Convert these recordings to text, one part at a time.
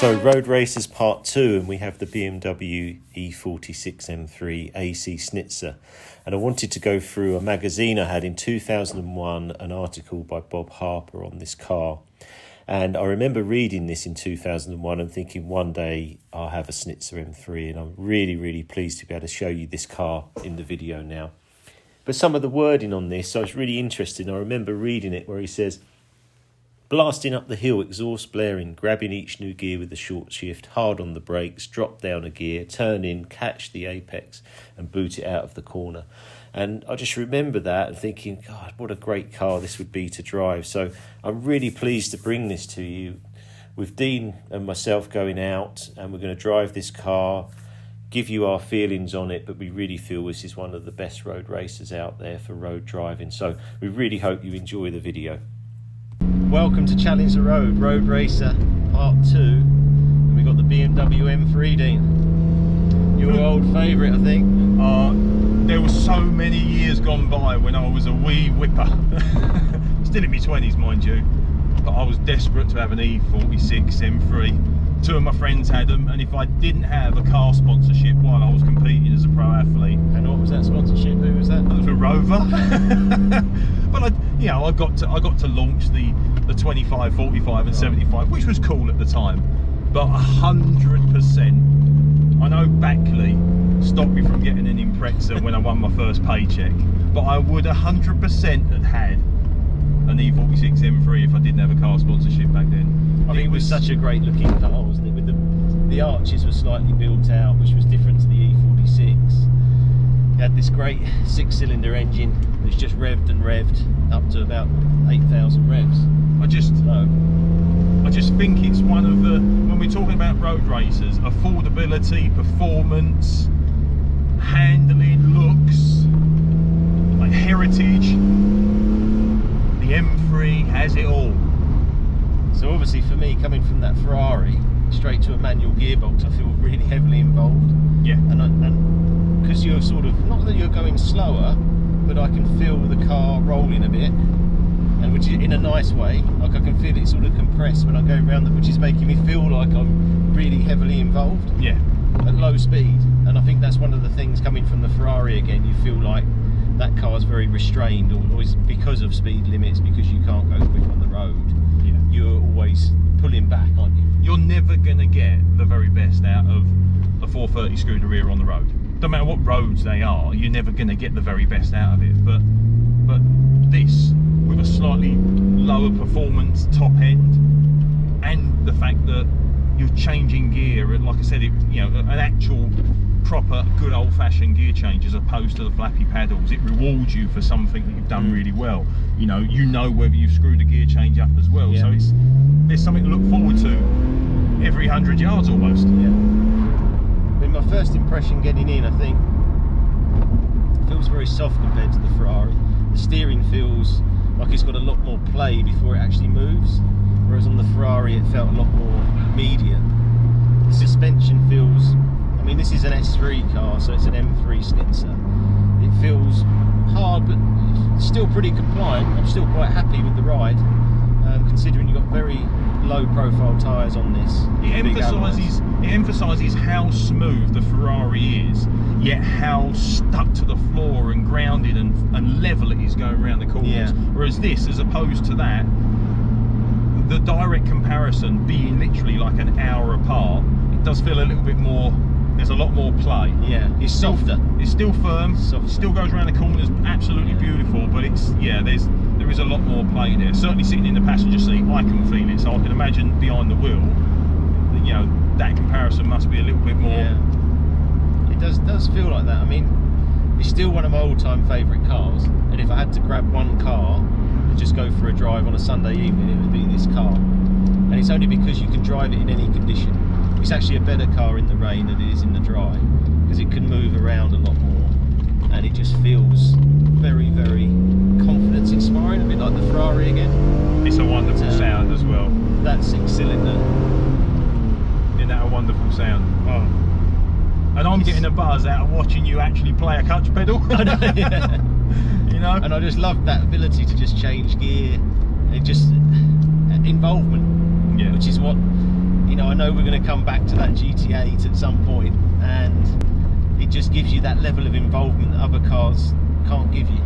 So Road Racers Part 2, and we have the BMW E46 M3 AC Schnitzer. And I wanted to go through a magazine I had in 2001, an article by Bob Harper on this car. And I remember reading this in 2001 and thinking one day I'll have a Schnitzer M3, and I'm really pleased to be able to show you this car in the video now. But some of the wording on this, I was really interested. I remember reading it where he says, blasting up the hill, exhaust blaring, grabbing each new gear with a short shift, hard on the brakes, drop down a gear, turn in, catch the apex and boot it out of the corner. And I just remember that and thinking, God, what a great car this would be to drive. So I'm really pleased to bring this to you with Dean and myself going out, and we're going to drive this car, give you our feelings on it, but we really feel this is one of the best road racers out there for road driving. So we really hope you enjoy the video. Welcome to Challenge the Road, Road Racer Part 2. And we've got the BMW M3, Dean. Your old favourite, I think. There were so many years gone by when I was a wee whipper. Still in my 20s, mind you. But I was desperate to have an E46 M3. Two of my friends had them, and if I didn't have a car sponsorship while I was competing as a pro athlete. And what was that sponsorship? Who was that? That was a Rover. But I got to launch the 25, 45 and 75, which was cool at the time. But 100%, I know Backley stopped me from getting an Impreza when I won my first paycheck, but I would 100% have had an E46 M3 if I didn't have a car sponsorship back then. I think it was such a great looking car, wasn't it? With the arches were slightly built out, which was different to the E46. It had this great 6-cylinder engine which just revved and revved up to about 8,000 revs. I just think it's one of the, when we're talking about road racers, affordability, performance, handling, looks, like heritage, the M3 has it all. So obviously for me, coming from that Ferrari straight to a manual gearbox, I feel really heavily involved. Yeah. And because you're sort of, not that you're going slower, but I can feel the car rolling a bit, and which is in a nice way. Like I can feel it sort of compressed when I go around, which is making me feel like I'm really heavily involved. Yeah. At low speed, and I think that's one of the things coming from the Ferrari again. You feel like that car's very restrained, always because of speed limits, because you can't go quick on the road. Yeah. You're always pulling back, aren't you? You're never going to get the very best out of a 430 screw rear on the road. No matter what roads they are, you're never going to get the very best out of it. But this, with a slightly lower performance top end, and the fact that you're changing gear, and like I said, an actual proper good old-fashioned gear change as opposed to the flappy paddles, it rewards you for something that you've done really well. You know whether you've screwed a gear change up as well. Yeah. So there's something to look forward to every 100 yards almost. Yeah. I mean, my first impression getting in, I think, feels very soft compared to the Ferrari. The steering feels like it's got a lot more play before it actually moves, whereas on the Ferrari it felt a lot more immediate. The suspension feels, I mean, this is an S3 car, so it's an M3 Schnitzer. It feels hard, but still pretty compliant. I'm still quite happy with the ride, considering you've got very low profile tyres on this. It emphasises how smooth the Ferrari is, yet how stuck to the floor and grounded and level it is going around the corners. Yeah. Whereas this, as opposed to that, the direct comparison being literally like an hour apart, it does feel a little bit more, there's a lot more play. Yeah, it's softer. It's still firm, still goes around the corners, absolutely beautiful, but it's, there is a lot more play there. Certainly sitting in the passenger seat, I can feel it, so I can imagine behind the wheel, that comparison must be a little bit more. Yeah. It does feel like that. I mean, it's still one of my all-time favourite cars, and if I had to grab one car and just go for a drive on a Sunday evening, it would be this car. And it's only because you can drive it in any condition. It's actually a better car in the rain than it is in the dry, because it can move around a lot more, and it just feels very, very confidence inspiring, a bit like the Ferrari again. It's a wonderful sound as well. That 6-cylinder. Isn't that a wonderful sound? Oh. And I'm getting a buzz out of watching you actually play a clutch pedal. I know, yeah. And I just love that ability to just change gear, and just involvement, which is what I know we're going to come back to that GT8 at some point, and it just gives you that level of involvement that other cars can't give you.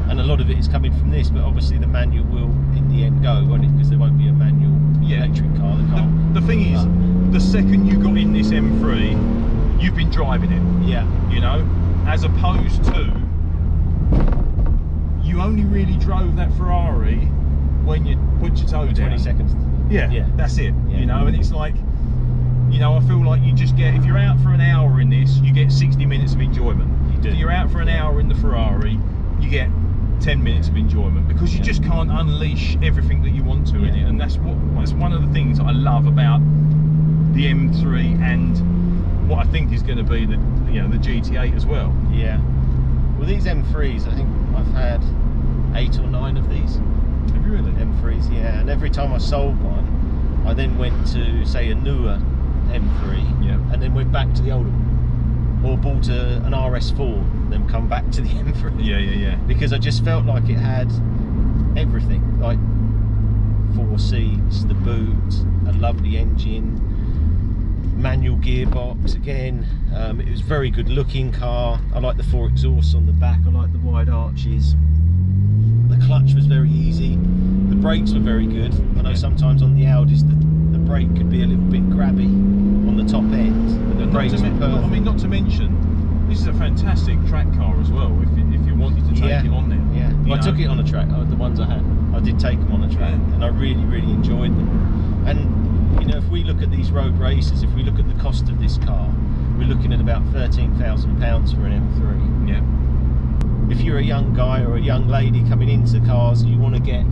And a lot of it is coming from this, but obviously the manual will in the end go, won't it? Because there won't be a manual electric car that can't. The thing is, the second you got in this M3, you've been driving it. Yeah. As opposed to, you only really drove that Ferrari when you put your toe down. 20 seconds. Yeah, that's it. Yeah. And it's like, I feel like you just get, if you're out for an hour in this, you get 60 minutes of enjoyment. You do. If you're out for an hour in the Ferrari, you get 10 minutes of enjoyment, because you just can't unleash everything that you want to in it. And that's one of the things I love about the M3 and what I think is going to be the GT8 as well. Yeah. Well, these M3s, I think I've had 8 or 9 of these. Have you really? M3s, yeah. And every time I sold one, I then went to, say, a newer M3, and then went back to the older one. Or bought an RS4, then come back to the M3. Yeah. Because I just felt like it had everything, like 4 seats, the boot, a lovely engine, manual gearbox again. It was a very good looking car. I like the 4 exhausts on the back, I like the wide arches. The clutch was very easy. The brakes were very good. I know sometimes on the Audis the brake could be a little bit grabby on the top end, but the brakes were perfect. I mean, not to mention, this is a fantastic track car as well, if you wanted to take it on there. Yeah, well, I took it on a track, the ones I had. I did take them on a track, and I really, really enjoyed them. And, if we look at these road races, if we look at the cost of this car, we're looking at about £13,000 for an M3. Yeah. If you're a young guy or a young lady coming into cars and you want to get,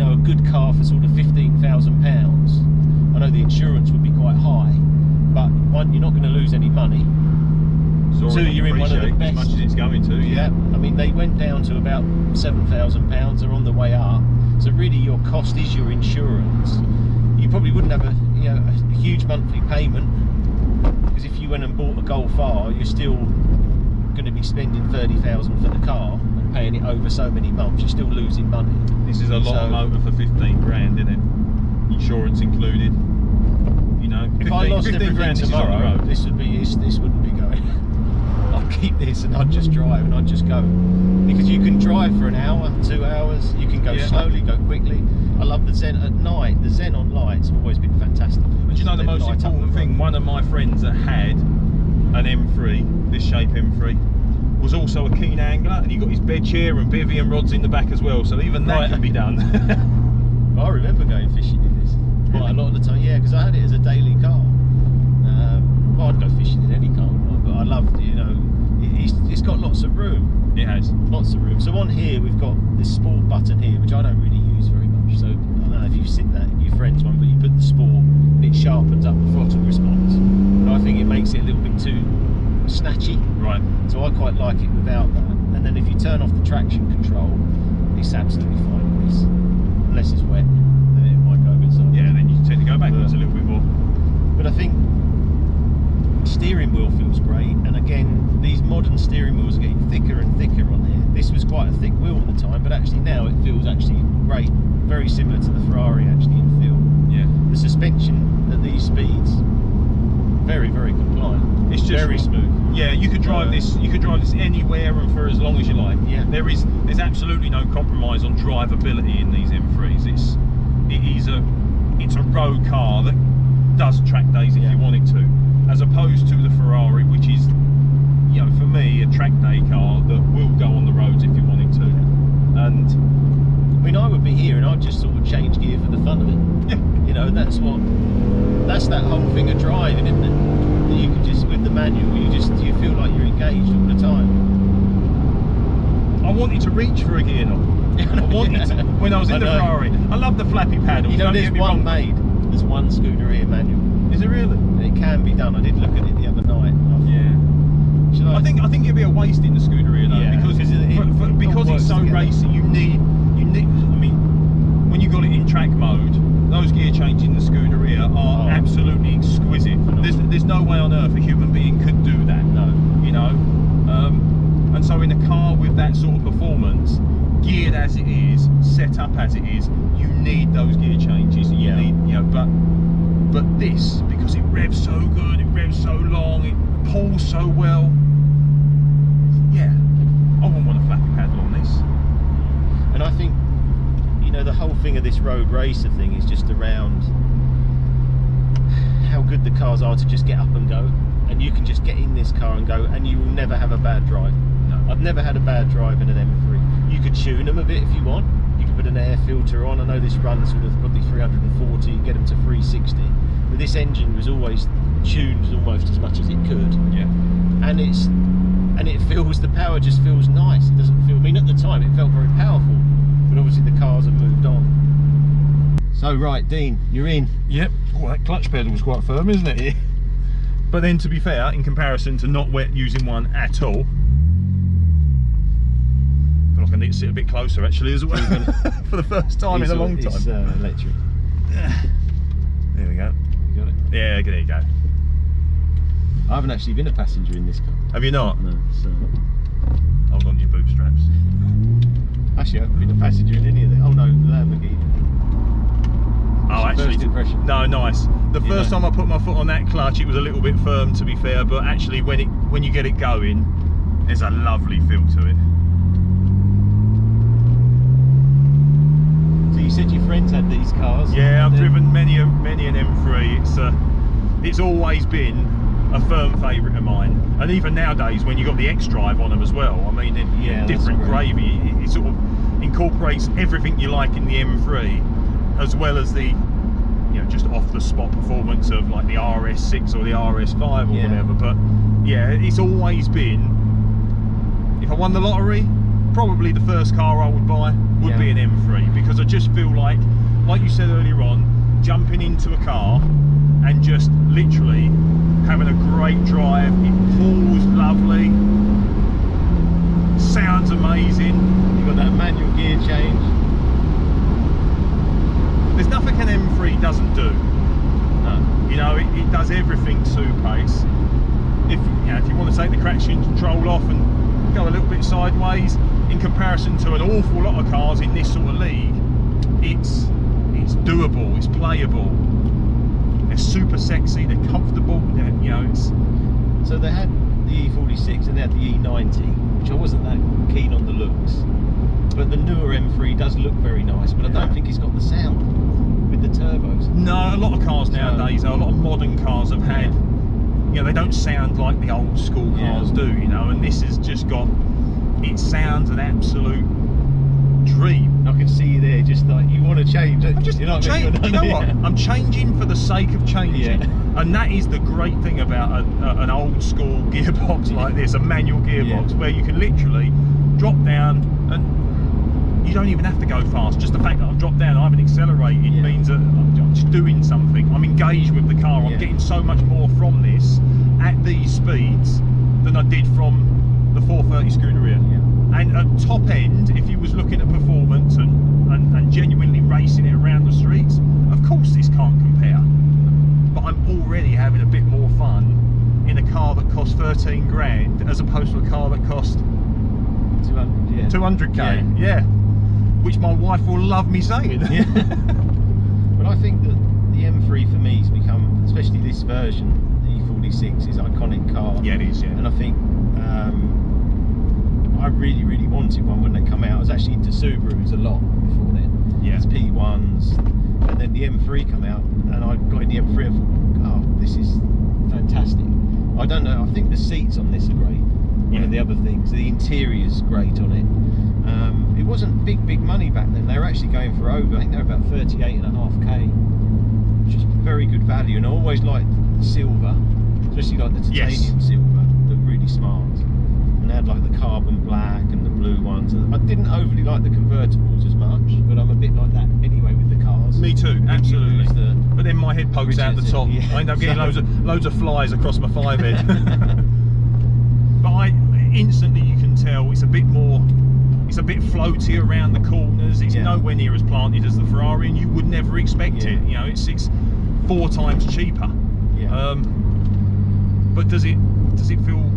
a good car for sort of £15,000, I know the insurance would be quite high, but one, you're not going to lose any money. Two, you're in one of the best. As much as it's going to. Yeah. I mean, they went down to about £7,000. They're on the way up. So really, your cost is your insurance. You probably wouldn't have a huge monthly payment, because if you went and bought a Golf R, you're still going to be spending £30,000 for the car and paying it over so many months. You're still losing money. This is a lot of motor for 15 grand, isn't it? Insurance included. If I lost everything tomorrow, this wouldn't be going. I'd keep this and I'd just drive and I'd just go, because you can drive for an hour, 2 hours. You can go slowly, go quickly. I love the Zen at night. The xenon lights have always been fantastic. But the most important thing, one of my friends that had an M3, this shape M3, was also a keen angler, and he got his bed chair and bivvy and rods in the back as well, so even that can be done. I remember going fishing in this quite a lot of the time, because I had it as a daily car. I'd go fishing in any car, but I loved, it's got lots of room. It has. Lots of room. So on here we've got this sport button here, which I don't really use very much, so I don't know if you've seen that in your friend's one, but you put the sport and it sharpens up the throttle response, and I think it makes it a little bit too snatchy. Right. So I quite like it without that. And then if you turn off the traction control, it's absolutely fine with this, unless it's wet, then it might go a bit slow. Yeah, then you tend to go backwards a little bit more. But I think steering wheel feels great, and again, these modern steering wheels are getting thicker and thicker on here. This was quite a thick wheel at the time, but actually now it feels actually great, very similar to the Ferrari actually in feel. Yeah. The suspension at these speeds, very, very compliant. It's just very smooth. Yeah, you could drive this. You could drive this anywhere and for as long as you like. Yeah. There's absolutely no compromise on drivability in these M3s. It's a road car that does track days if you want it to, as opposed to the Ferrari, which is, for me, a track day car that will go on the roads if you want it to. And I mean, I would be here and I'd just sort of change gear for the fun of it. Yeah. That's that whole thing of driving, isn't it? That you can just, with the manual, you feel like you're engaged all the time. I wanted to reach for a gear knob. I wanted to, when I was in the Ferrari. I love the flappy paddles. There's one made. There's one Scuderia manual. Is it really? And it can be done. I did look at it the other night. I think it'd be a waste in the Scuderia though, because it's so racy. You need. I mean, when you got it in track mode, those gear changes in the Scuderia are absolutely exquisite. There's no way on earth a human being could do that. No. And so in a car with that sort of performance, gear geared as it is, set up as it is, you need those gear changes. You need, you know, but this, because it revs so good, it revs so long, it pulls so well. Yeah, I wouldn't want a flappy paddle on this. And I think, you know, the whole thing of this road racer thing is just around how good the cars are to just get up and go. And you can just get in this car and go, and you will never have a bad drive. No. I've never had a bad drive in an M3. You could tune them a bit if you want. You could put an air filter on. I know this runs sort of probably 340, get them to 360. But this engine was always tuned almost as much as it could. Yeah. And it feels, the power just feels nice. It doesn't feel, I mean, at the time it felt very powerful, but obviously the cars have moved on. So right, Dean, you're in. Yep. Oh, that clutch pedal was quite firm, isn't it? Yeah. But then, to be fair, in comparison to not wet using one at all, I feel like I need to sit a bit closer actually as well for the first time in a long time. It's electric. There we go. You got it? Yeah, there you go. I haven't actually been a passenger in this car. Have you not? No, so. Hold on to your boob straps. Actually, I haven't been a passenger in any of them. Oh no, the Lamborghini. Oh, actually, first impression? no, nice. The first know. time I put my foot on that clutch, it was a little bit firm, to be fair. But actually, when you get it going, there's a lovely feel to it. So you said your friends had these cars? Yeah, I've driven many an M3. It's always been a firm favourite of mine, and even nowadays when you got the X drive on them as well. I mean, different gravy. It sort of incorporates everything you like in the M3, as well as the, you know, just off the spot performance of like the RS6 or the RS5 or whatever. But yeah, it's always been, if I won the lottery, probably the first car I would buy would be an M3, because I just feel like you said earlier on, jumping into a car and just literally having a great drive. It pulls lovely, sounds amazing. You've got that manual gear change. There's nothing an M3 doesn't do. No. You know, it does everything to pace. If you want to take the traction control off and go a little bit sideways, in comparison to an awful lot of cars in this sort of league, it's doable, it's playable. They're super sexy, they're comfortable, you know, it's... So they had the E46 and they had the E90, which I wasn't that keen on the looks. But the newer M3 does look very nice, but I don't think it's got the sound with the turbos. No, a lot of cars nowadays, a lot of modern cars have had, you know, they don't sound like the old school cars do, you know, and this has just got, it sounds an absolute dream. I can see you there, just like, you want to change. I'm just, you know what? I'm changing for the sake of changing. And that is the great thing about an old school gearbox like this, a manual gearbox, where you can literally drop down and you don't even have to go fast. Just the fact that I've dropped down, I haven't accelerated, means that I'm just doing something. I'm engaged with the car. I'm getting so much more from this at these speeds than I did from the 430 Scuderia. And at top end, if you was looking at performance and genuinely racing it around the streets, of course this can't compare. But I'm already having a bit more fun in a car that costs 13 grand as opposed to a car that cost 200k. Yeah. Which my wife will love me saying. But I think that the M3 for me has become, especially this version, the E46, is an iconic car. Yeah, it is. Yeah. And I think I really, really wanted one when they come out. I was actually into Subarus a lot before then. Yeah. There's P1s, and then the M3 come out, and I got in the M3 and thought, oh, this is fantastic. I don't know, I think the seats on this are great. One of the other things, the interior's great on it. It wasn't big money back then. They were actually going for over, I think they were about 38.5k, which is very good value. And I always liked the silver, especially like the titanium silver, looked really smart. And they had like the carbon black and the blue ones. I didn't overly like the convertibles as much, but I'm a bit like that anyway with the cars. Me too, absolutely. But then my head pokes out the top. I end up getting loads of flies across my five head. But instantly you can tell it's a bit more, it's a bit floaty around the corners. It's nowhere near as planted as the Ferrari, and you would never expect it. You know, it's 4 times cheaper. But does it feel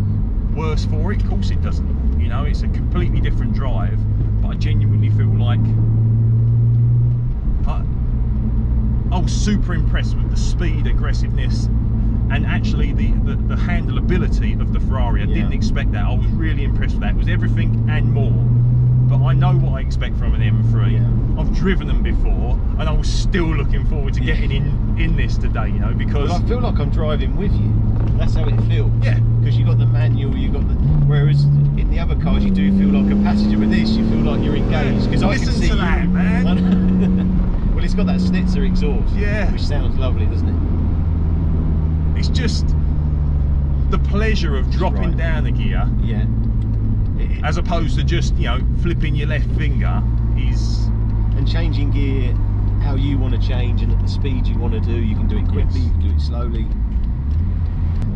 worse for it? Of course it doesn't. You know, it's a completely different drive. but I genuinely feel like I was super impressed with the speed, aggressiveness, and actually the handleability of the Ferrari. I didn't expect that. I was really impressed with that. It was everything and more. But I know what I expect from an M3. Yeah. I've driven them before, and I was still looking forward to getting in this today, you know, because I feel like I'm driving with you. That's how it feels. Yeah. Because you got the manual, you got the. Whereas in the other cars, you do feel like a passenger. With this, you feel like you're engaged. Because I can see to that, you, man. Well, it's got that Schnitzer exhaust. Yeah. Which sounds lovely, doesn't it? It's just the pleasure of dropping down a gear. Yeah. As opposed to just, you know, flipping your left finger is... And changing gear how you want to change and at the speed you want to do. You can do it quickly, you can do it slowly.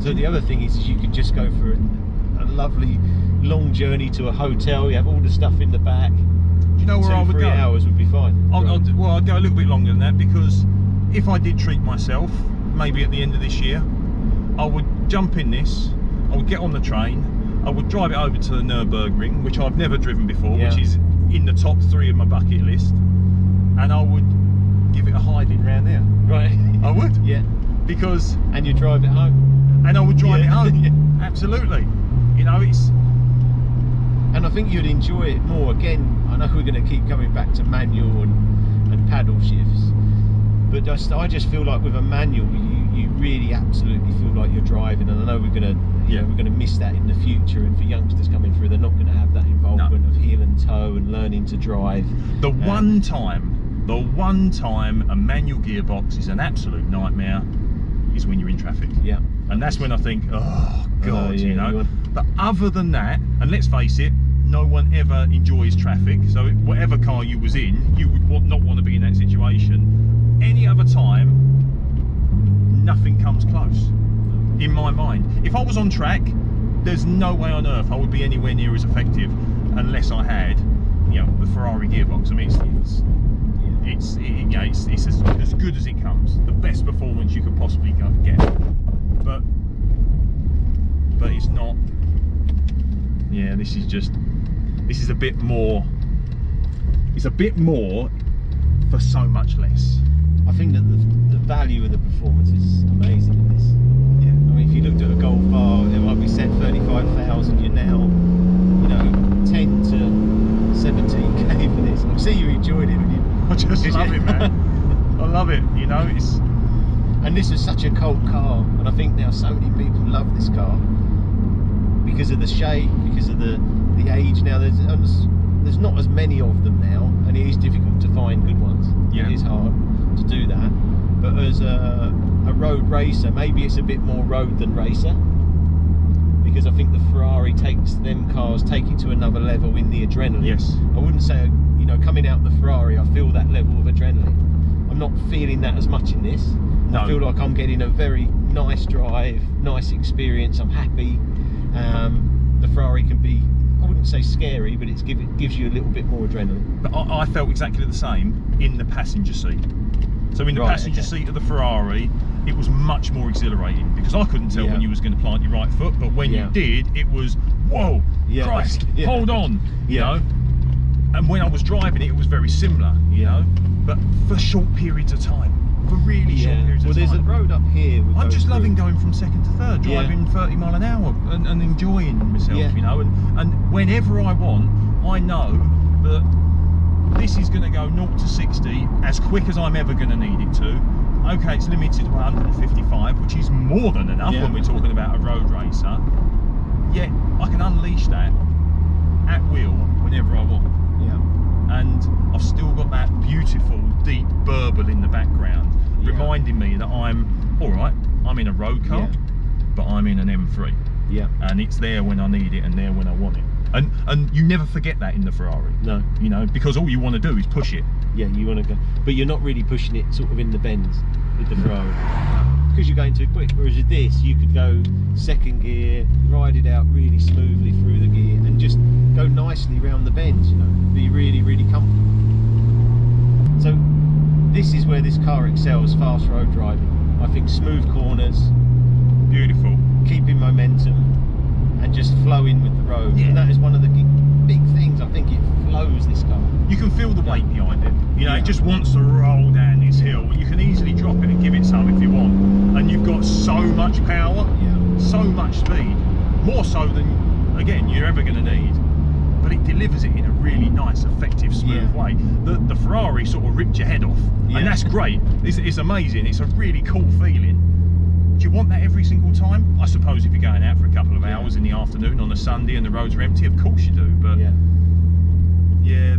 So the other thing is you could just go for a lovely long journey to a hotel. You have all the stuff in the back. Do you know where I would go? 2-3 hours would be fine. Well, I'd go a little bit longer than that, because if I did treat myself, maybe at the end of this year, I would jump in this, I would get on the train, I would drive it over to the Nürburgring, which I've never driven before, which is in the top 3 of my bucket list, and I would give it a hiding round there. Right. I would. Yeah. Because... And you drive it home. And I would drive it home. Absolutely. You know, it's... And I think you'd enjoy it more. Again, I know we're going to keep coming back to manual and paddle shifts, but I just feel like with a manual, you really absolutely feel like you're driving. And I know we're going to miss that in the future. And for youngsters coming through, they're not going to have that involvement of heel and toe and learning to drive. The one time a manual gearbox is an absolute nightmare is when you're in traffic. Yeah. And that's when I think, oh God, you know. You But other than that, and let's face it, no one ever enjoys traffic. So whatever car you was in, you would not want to be in that situation. Any other time, nothing comes close, in my mind. If I was on track, there's no way on earth I would be anywhere near as effective unless I had, you know, the Ferrari gearbox. I mean, it's as good as it comes. The best performance you could possibly get. But it's not. Yeah, this is a bit more. It's a bit more for so much less. I think that the value of the performance is amazing in this. Yeah. I mean, if you looked at a Golf R, it might be set 35,000. You're now, you know, 10 to 17k for this. I see you enjoyed it when you. I just love it, man. I love it. You know, it's. And this is such a cult car, and I think now so many people love this car because of the shape, because of the age. Now there's not as many of them now, and it is difficult to find good ones. Yeah. It is hard to do that. But as a road racer, maybe it's a bit more road than racer, because I think the Ferrari takes them cars, take it to another level in the adrenaline. Yes. I wouldn't say, you know, coming out the Ferrari, I feel that level of adrenaline. I'm not feeling that as much in this. No. I feel like I'm getting a very nice drive, nice experience. I'm happy. The Ferrari can be, I wouldn't say scary, but it gives you a little bit more adrenaline. But I felt exactly the same in the passenger seat. So in the passenger seat of the Ferrari, it was much more exhilarating, because I couldn't tell when you was going to plant your right foot, but when you did, it was, whoa, Christ, hold on, you know. And when I was driving it, it was very similar, you know, but for short periods of time. For really short periods of time. Well, there's a road up here. I'm just loving going from second to third, driving 30 mile an hour and enjoying myself, you know. And whenever I want, I know that this is going to go 0 to 60 as quick as I'm ever going to need it to. Okay, it's limited to 155, which is more than enough when we're talking about a road racer. Yet I can unleash that at will whenever I want. And I've still got that beautiful deep burble in the background, reminding me that I'm all right. I'm in a road car, but I'm in an M3. And it's there when I need it and there when I want it. And you never forget that in the Ferrari. No. You know, because all you want to do is push it. Yeah, you want to go, but you're not really pushing it sort of in the bends with the Ferrari, because you're going too quick. Whereas with this, you could go second gear, ride it out really smoothly through the gear, and just go nicely around the bends, you know, be really, really comfortable. So this is where this car excels, fast road driving. I think smooth corners, beautiful, keeping momentum, and just flowing with the road. And that is one of the big things. I think it owes this car. You can feel the weight behind it. You know, it just wants to roll down this hill. You can easily drop it and give it some if you want. And you've got so much power, so much speed, more so than, again, you're ever going to need. But it delivers it in a really nice, effective, smooth way. The Ferrari sort of ripped your head off, and that's great. It's amazing. It's a really cool feeling. Do you want that every single time? I suppose if you're going out for a couple of hours in the afternoon on a Sunday and the roads are empty, of course you do. But yeah,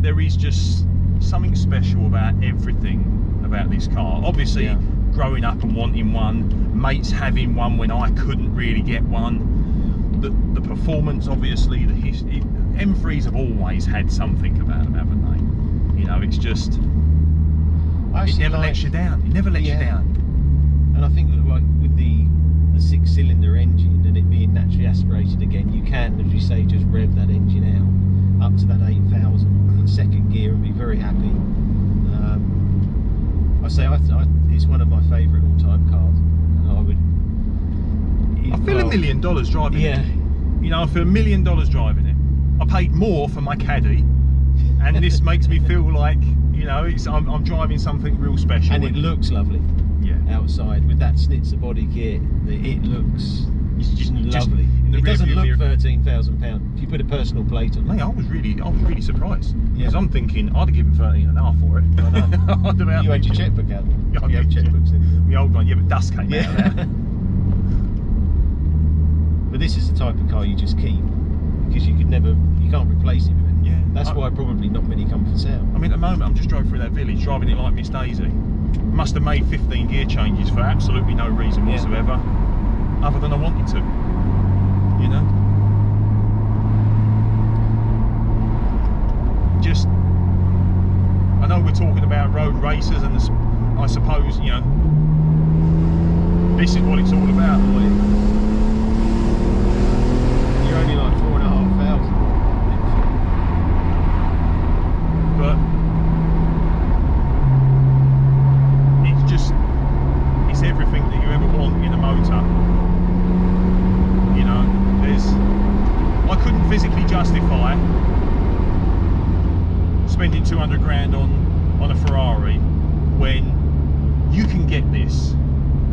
there is just something special about everything about this car. Obviously, growing up and wanting one, mates having one when I couldn't really get one. The performance, obviously, the history. M3s have always had something about them, haven't they? You know, it's just it never lets you down. It never lets you down. And I think that, like, with the 6-cylinder engine and it being naturally aspirated again, you can, as you say, just rev that engine out up to that 8,000 in second gear and be very happy. It's one of my favourite all-time cars, and I feel $1 million driving it. You know, I feel $1 million driving it. I paid more for my caddy, and this makes me feel like, you know, I'm driving something real special. And it looks lovely. Outside with that Schnitzer body kit, it looks lovely. It doesn't look £13,000. If you put a personal plate on it. Mate, I was really surprised, because I'm thinking I'd have given 13.5 for it. I know. You had your checkbook out. Yeah, you had checkbooks in. My old one, but dust came out of there. But this is the type of car you just keep, because you can't replace it with it. That's why probably not many come for sale. I mean, at the moment I'm just driving through that village, driving it like Miss Daisy. Must have made 15 gear changes for absolutely no reason whatsoever, other than I wanted to, you know. Just, I know we're talking about road races, and I suppose, you know, this is what it's all about. You're only like 4,500. But it's everything that you ever want in a motor. You know, I couldn't physically justify spending 200 grand on a Ferrari when you can get this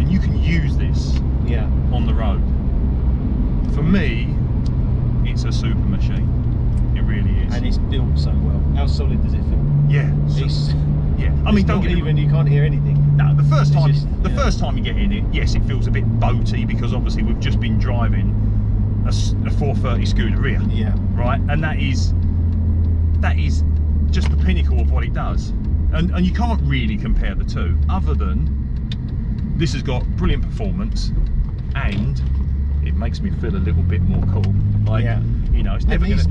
and you can use this on the road. For me, it's a super machine. It really is. And it's built so well. How solid does it feel? I mean, don't get even, you can't hear anything. No, the first time you get in it, yes, it feels a bit boaty, because obviously we've just been driving a 430 Scuderia, right, and that is just the pinnacle of what it does, and you can't really compare the two, other than this has got brilliant performance, and it makes me feel a little bit more cool. Like, you know, it's never going to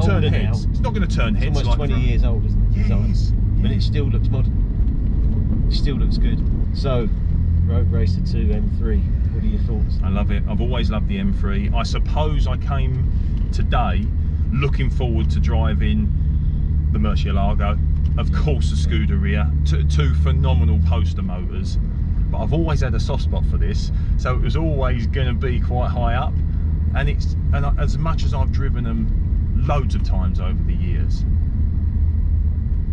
turn heads. It's not going to turn heads. It's almost 20 years old, isn't it? Yeah, it is. But it still looks modern. It still looks good. So, Road Racer 2 M3, what are your thoughts? I love it. I've always loved the M3. I suppose I came today looking forward to driving the Murcielago, of course the Scuderia, two phenomenal poster motors. But I've always had a soft spot for this, so it was always going to be quite high up. And as much as I've driven them loads of times over the years,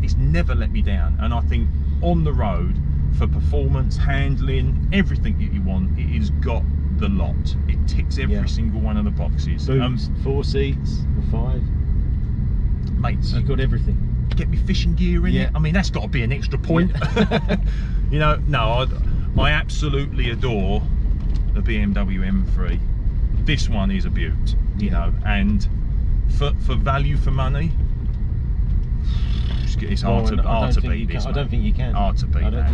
it's never let me down. And I think on the road, for performance, handling, everything that you want, it has got the lot. It ticks every single one of the boxes. Boots, 4 seats, or 5. Mate, you've got everything. Get me fishing gear in it. I mean, that's got to be an extra point. You know, no, I absolutely adore the BMW M3. This one is a beaut, you know, and for value for money, it's hard to beat this. I don't think you can. Hard to beat that.